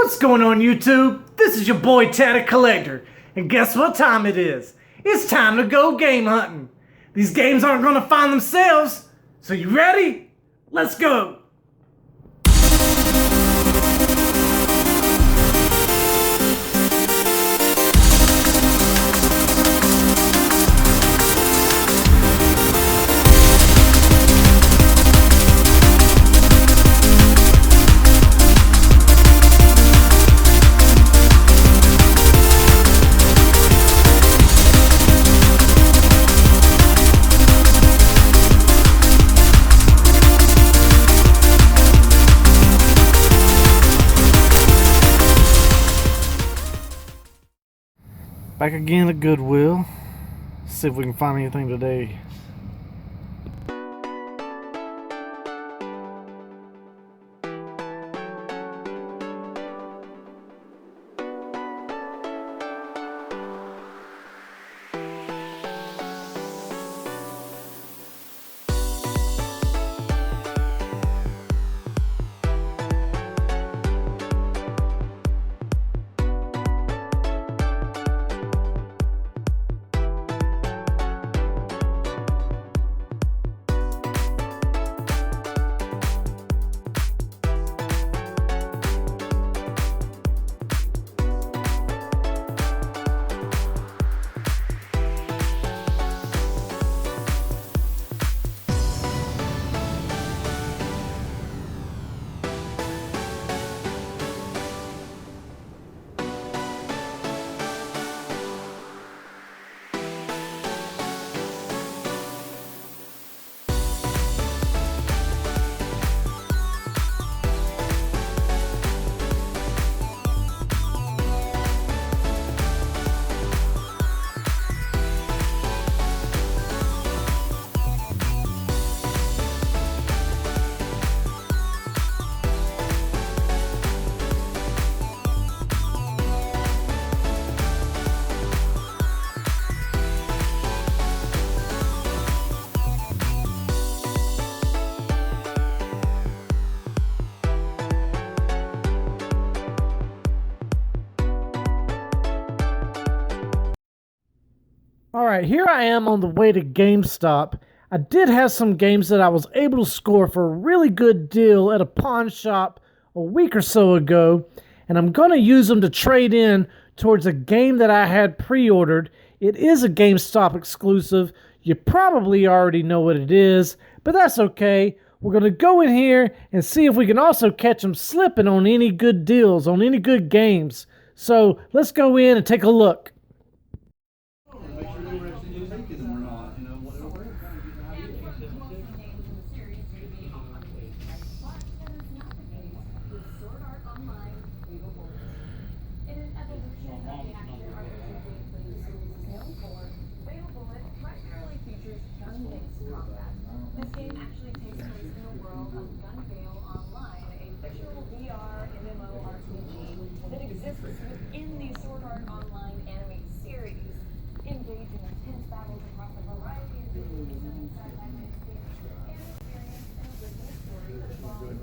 What's going on, YouTube? This is your boy Tatted Collector, and guess what time it is? It's time to go game hunting. These games aren't gonna find themselves, so you ready? Let's go! Back again at Goodwill. See if we can find anything today. Alright, here I am on the way to Gamestop. I did have some games that I was able to score for a really good deal at a pawn shop a week or so ago, and I'm going to use them to trade in towards a game that I had pre-ordered. It is a GameStop exclusive. You probably already know what it is, but that's okay. We're going to go in here and see if we can also catch them slipping on any good deals, on any good games. So let's go in and take a look. This game actually takes place in the world of Gunveil Online, a fictional VR MMORPG that exists within the Sword Art Online anime series. Engage in intense battles across a variety of visually stunning sci-fi landscapes and experience an original story that involves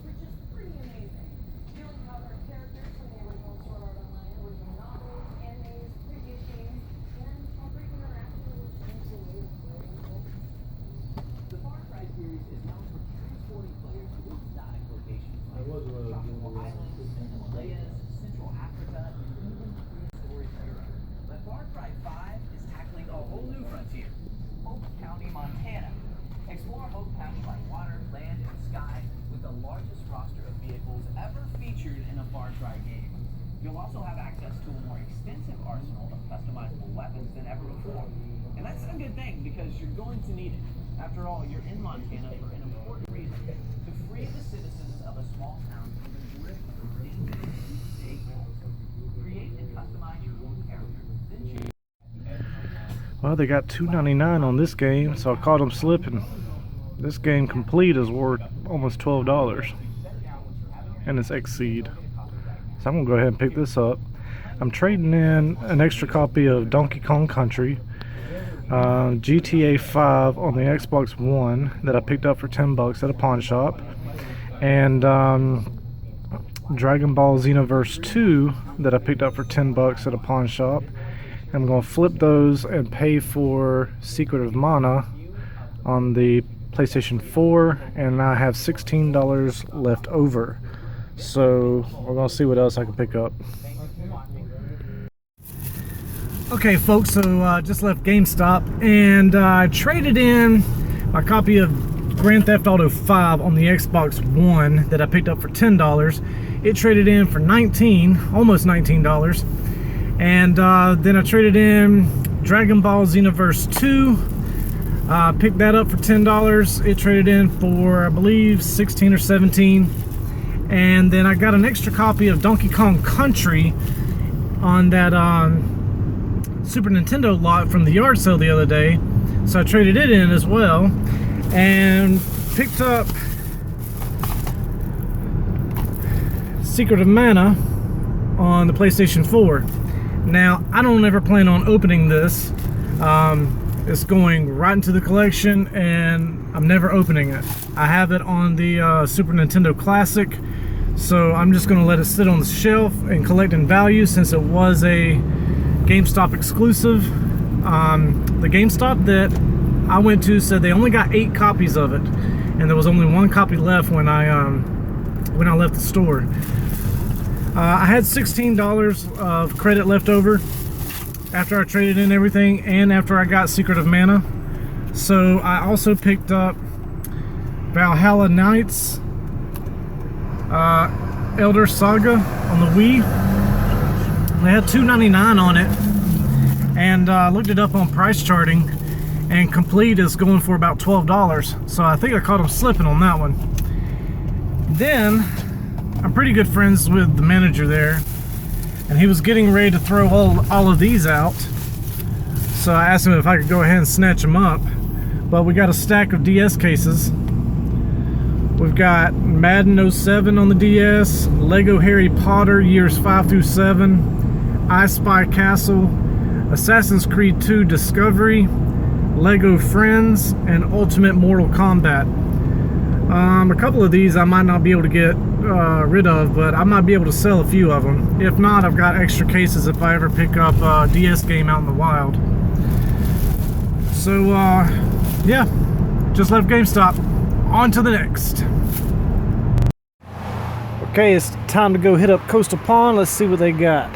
which is pretty amazing. You'll encounter characters from the original Sword Art Online original novels, animes, previous games, and every interaction will change the way the story unfolds. The Far Cry series is known for transporting players to exotic locations like tropical islands, the Himalayas, Central Africa, and even prehistoric Europe. But Far Cry 5 is tackling a whole new frontier, Hope County, Montana. Explore Hope County by water, land, and sky with the largest roster of vehicles ever featured in a Far Cry game. You'll also have access to a more extensive arsenal of customizable weapons than ever before. And that's a good thing because you're going to need it. After all, you're in Montana for an important reason: to free the citizens of a small town from the grip of dangerous state wolves. Create and customize your own character, then choose. Well, they got $2.99 on this game, so I caught them slipping. This game complete is worth almost $12, and it's Exceed. So I'm gonna go ahead and pick this up. I'm trading in an extra copy of Donkey Kong Country, GTA 5 on the Xbox One that I picked up for $10 at a pawn shop, and Dragon Ball Xenoverse 2 that I picked up for $10 at a pawn shop. I'm going to flip those and pay for Secret of Mana on the PlayStation 4, and I have $16 left over. So we're going to see what else I can pick up. Okay folks, so just left GameStop, and I traded in my copy of Grand Theft Auto 5 on the Xbox One that I picked up for $10. It traded in for almost $19. And then I traded in Dragon Ball Xenoverse 2. Picked that up for $10. It traded in for, I believe, 16 or 17. And then I got an extra copy of Donkey Kong Country on that Super Nintendo lot from the yard sale the other day. So I traded it in as well. And picked up Secret of Mana on the PlayStation 4. Now, I don't ever plan on opening this. It's going right into the collection, and I'm never opening it. I have it on the Super Nintendo Classic, so I'm just going to let it sit on the shelf and collect in value since it was a GameStop exclusive. The GameStop that I went to said they only got 8 copies of it, and there was only 1 copy left when I left the store. I had $16 of credit left over after I traded in everything and after I got Secret of Mana. So I also picked up Valhalla Knights Elder Saga on the Wii. They had $2.99 on it, and looked it up on price charting, and complete is going for about $12. So I think I caught them slipping on that one. Then I'm pretty good friends with the manager there, and he was getting ready to throw all of these out. So I asked him if I could go ahead and snatch them up. But we got a stack of DS cases. We've got Madden 07 on the DS, Lego Harry Potter years 5 through 7, I Spy Castle, Assassin's Creed 2 Discovery, Lego Friends, and Ultimate Mortal Kombat. A couple of these I might not be able to get rid of, but I might be able to sell a few of them. If not, I've got extra cases if I ever pick up a DS game out in the wild. So yeah, just left GameStop. On to the next. Okay, it's time to go hit up Coastal Pawn. Let's see what they got.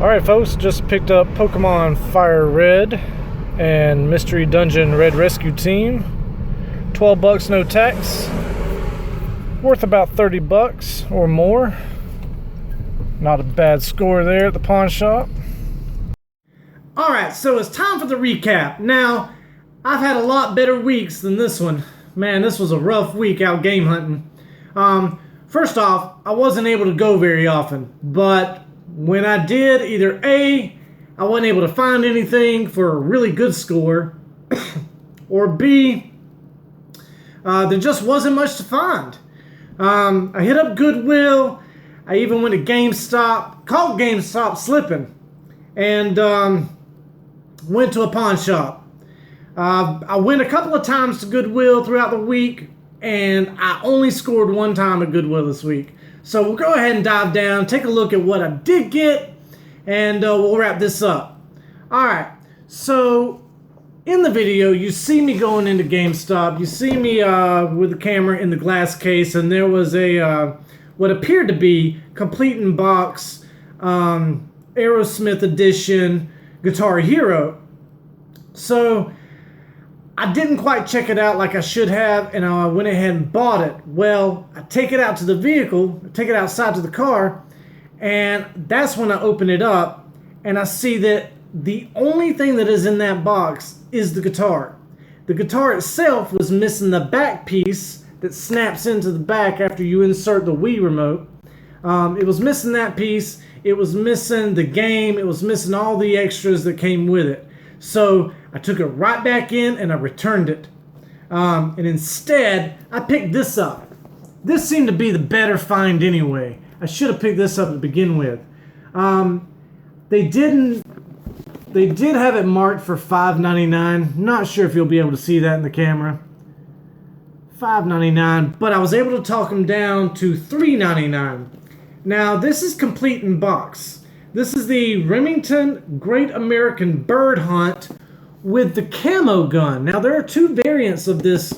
Alright folks, just picked up Pokemon Fire Red and Mystery Dungeon Red Rescue Team. $12 no tax. Worth about $30 or more. Not a bad score there at the pawn shop. Alright, so it's time for the recap. Now, I've had a lot better weeks than this one. Man, this was a rough week out game hunting. First off, I wasn't able to go very often, but when I did, either A, I wasn't able to find anything for a really good score, or B, there just wasn't much to find. I hit up Goodwill. I even went to GameStop, caught GameStop slipping, and went to a pawn shop. I went a couple of times to Goodwill throughout the week, and I only scored 1 time at Goodwill this week. So we'll go ahead and dive down, take a look at what I did get, and we'll wrap this up. Alright, so in the video, you see me going into GameStop. You see me with the camera in the glass case, and there was a what appeared to be complete in box Aerosmith edition Guitar Hero. So I didn't quite check it out like I should have, and I went ahead and bought it. Well, I take it out to the vehicle, take it outside to the car, and that's when I open it up, and I see that the only thing that is in that box is the guitar. The guitar itself was missing the back piece that snaps into the back after you insert the Wii remote. It was missing that piece. It was missing the game. It was missing all the extras that came with it. So I took it right back in and I returned it. And instead, I picked this up. This seemed to be the better find anyway. I should have picked this up to begin with. They did have it marked for $5.99. Not sure if you'll be able to see that in the camera. $5.99, but I was able to talk them down to $3.99. Now, this is complete in box. This is the Remington Great American Bird Hunt with the camo gun. Now, there are two variants of this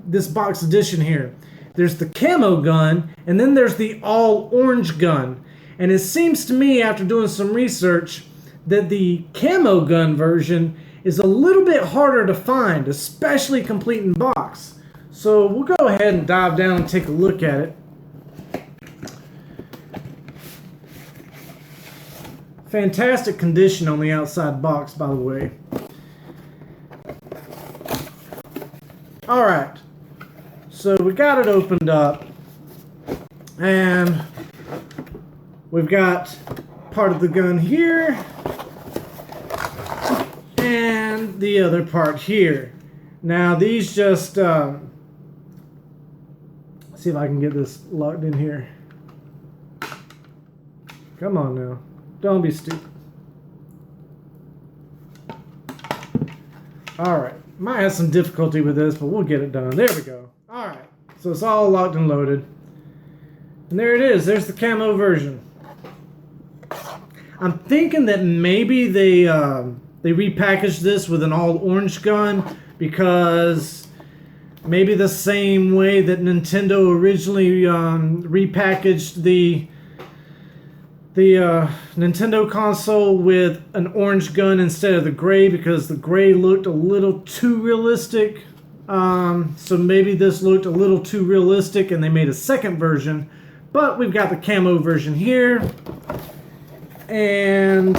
this box edition here. There's the camo gun, and then there's the all orange gun. And it seems to me, after doing some research, that the camo gun version is a little bit harder to find, especially complete in box. So we'll go ahead and dive down and take a look at it. Fantastic condition on the outside box, by the way. Alright, so we got it opened up, and we've got part of the gun here, and the other part here. Now these just, see if I can get this locked in here. Come on now, don't be stupid. Alright, might have some difficulty with this, but we'll get it done. There we go. Alright, so it's all locked and loaded. And there it is, there's the camo version. I'm thinking that maybe they repackaged this with an all orange gun, because maybe the same way that Nintendo originally repackaged the Nintendo console with an orange gun instead of the gray, because the gray looked a little too realistic. So maybe this looked a little too realistic and they made a second version. But we've got the camo version here. And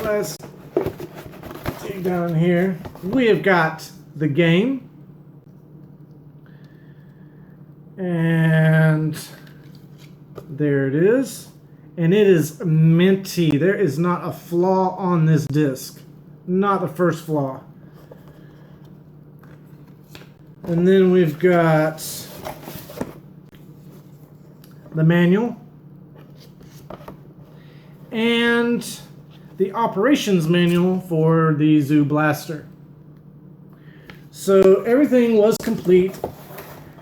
let's dig down here. We have got the game. And there it is. And it is minty. There is not a flaw on this disc. Not the first flaw. And then we've got the manual and the operations manual for the Zoo Blaster. So everything was complete.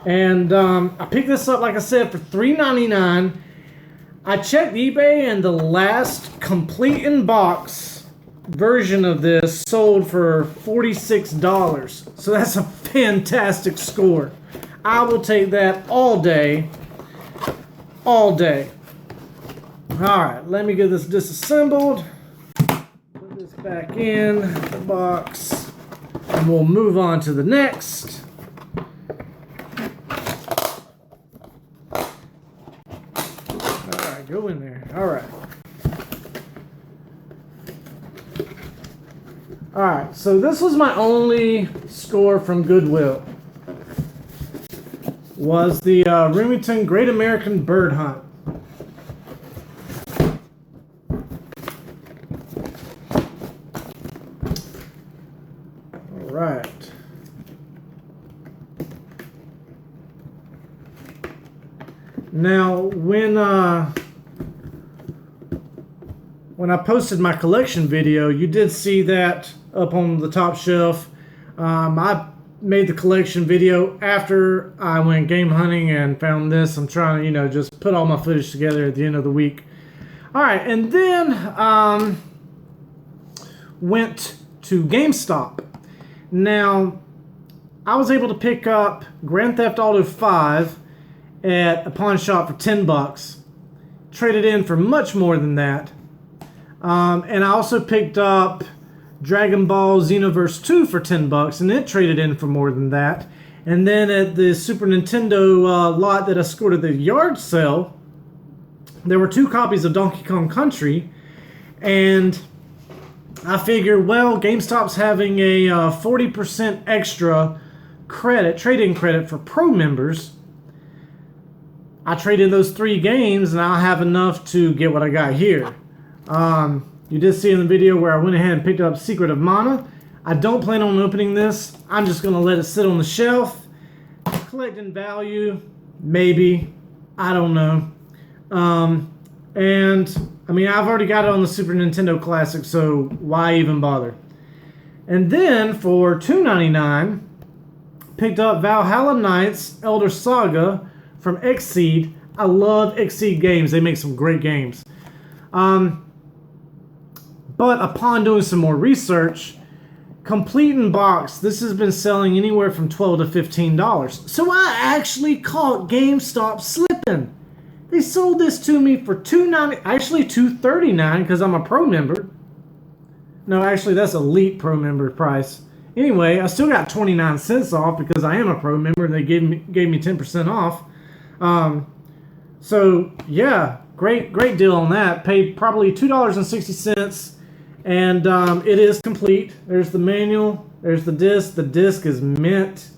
And I picked this up, like I said, for $3.99. I checked eBay, and the last complete in box version of this sold for $46. So that's a fantastic score. I will take that all day. All day. Alright, let me get this disassembled. Put this back in the box. And we'll move on to the next. Alright, go in there. Alright. Alright, so this was my only score from Goodwill. Was the Remington Great American Bird Hunt. Alright. Now, when I posted my collection video, you did see that up on the top shelf. I made the collection video after I went game hunting and found this. I'm trying to, just put all my footage together at the end of the week. Alright, and then went to GameStop. Now, I was able to pick up Grand Theft Auto 5 at a pawn shop for $10. Traded in for much more than that. And I also picked up Dragon Ball Xenoverse 2 for $10, and it traded in for more than that. And then at the Super Nintendo lot that I scored at the yard sale, there were 2 copies of Donkey Kong Country, and I figured, well, GameStop's having a 40% extra credit, trade-in credit for Pro members. I trade in those 3 games, and I'll have enough to get what I got here. You did see in the video where I went ahead and picked up Secret of Mana. I don't plan on opening this. I'm just going to let it sit on the shelf. Collecting value, maybe. I don't know. And I mean, I've already got it on the Super Nintendo Classic, so why even bother? And then for $2.99, picked up Valhalla Knights Elder Saga from Xseed. I love Xseed games. They make some great games. But upon doing some more research, complete in box, this has been selling anywhere from $12 to $15. So I actually caught GameStop slipping. They sold this to me for $2.90, actually $2.39 because I'm a Pro member. No, actually that's Elite Pro member price. Anyway, I still got 29 cents off because I am a Pro member and they gave me 10% off. So yeah, great deal on that. Paid probably $2.60, and it is complete. There's the manual. There's the disc. The disc is mint.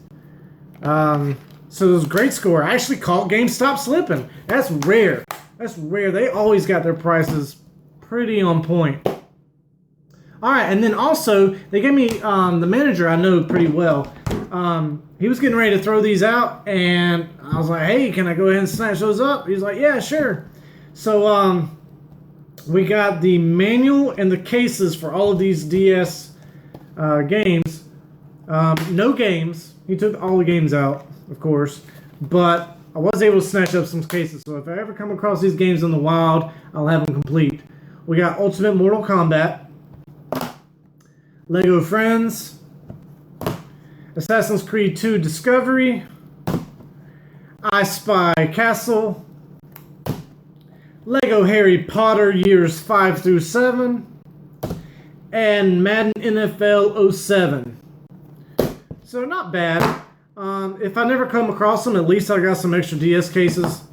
So it was a great score. I actually caught GameStop slipping. That's rare. That's rare. They always got their prices pretty on point. All right, and then also they gave me the manager I know pretty well. He was getting ready to throw these out, and I was like, "Hey, can I go ahead and snatch those up?" He's like, "Yeah, sure." So we got the manual and the cases for all of these DS games. No games. He took all the games out, of course, but I was able to snatch up some cases. So if I ever come across these games in the wild, I'll have them complete. We got Ultimate Mortal Kombat, Lego Friends, Assassin's Creed 2 Discovery, I Spy Castle, Lego Harry Potter Years 5 through 7, and Madden NFL 07. So not bad. If I never come across them, at least I got some extra DS cases.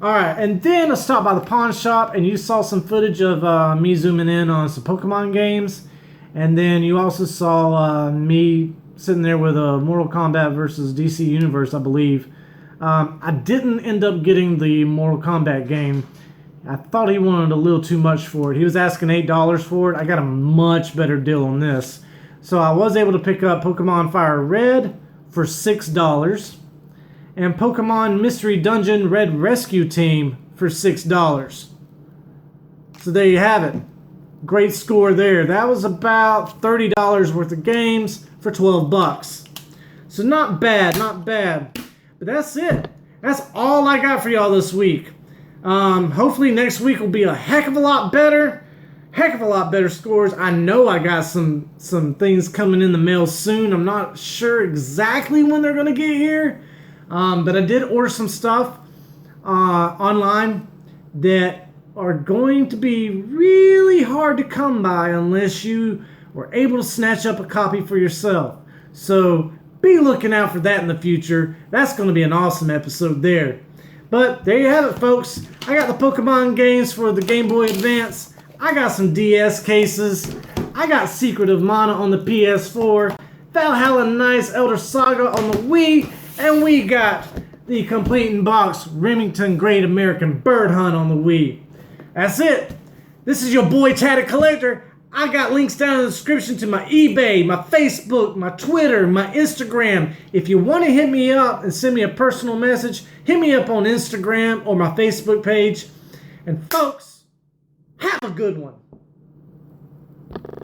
Alright, and then I stopped by the pawn shop and you saw some footage of me zooming in on some Pokemon games. And then you also saw me sitting there with a Mortal Kombat versus DC Universe, I believe. I didn't end up getting the Mortal Kombat game. I thought he wanted a little too much for it. He was asking $8 for it. I got a much better deal on this. So I was able to pick up Pokemon Fire Red for $6. And Pokemon Mystery Dungeon Red Rescue Team for $6. So there you have it. Great score there. That was about $30 worth of games for $12. So not bad, not bad. But that's it. That's all I got for y'all this week. Hopefully next week will be a heck of a lot better. Heck of a lot better scores. I know I got some things coming in the mail soon. I'm not sure exactly when they're going to get here. But I did order some stuff online that are going to be really hard to come by unless you were able to snatch up a copy for yourself. So be looking out for that in the future. That's going to be an awesome episode there. But there you have it, folks. I got the Pokemon games for the Game Boy Advance. I got some DS cases. I got Secret of Mana on the PS4. Valhalla Knights Elder Saga on the Wii. And we got the complete in box Remington Great American Bird Hunt on the Wii. That's it. This is your boy Tatted Collector. I got links down in the description to my eBay, my Facebook, my Twitter, my Instagram. If you want to hit me up and send me a personal message, hit me up on Instagram or my Facebook page. And folks, have a good one.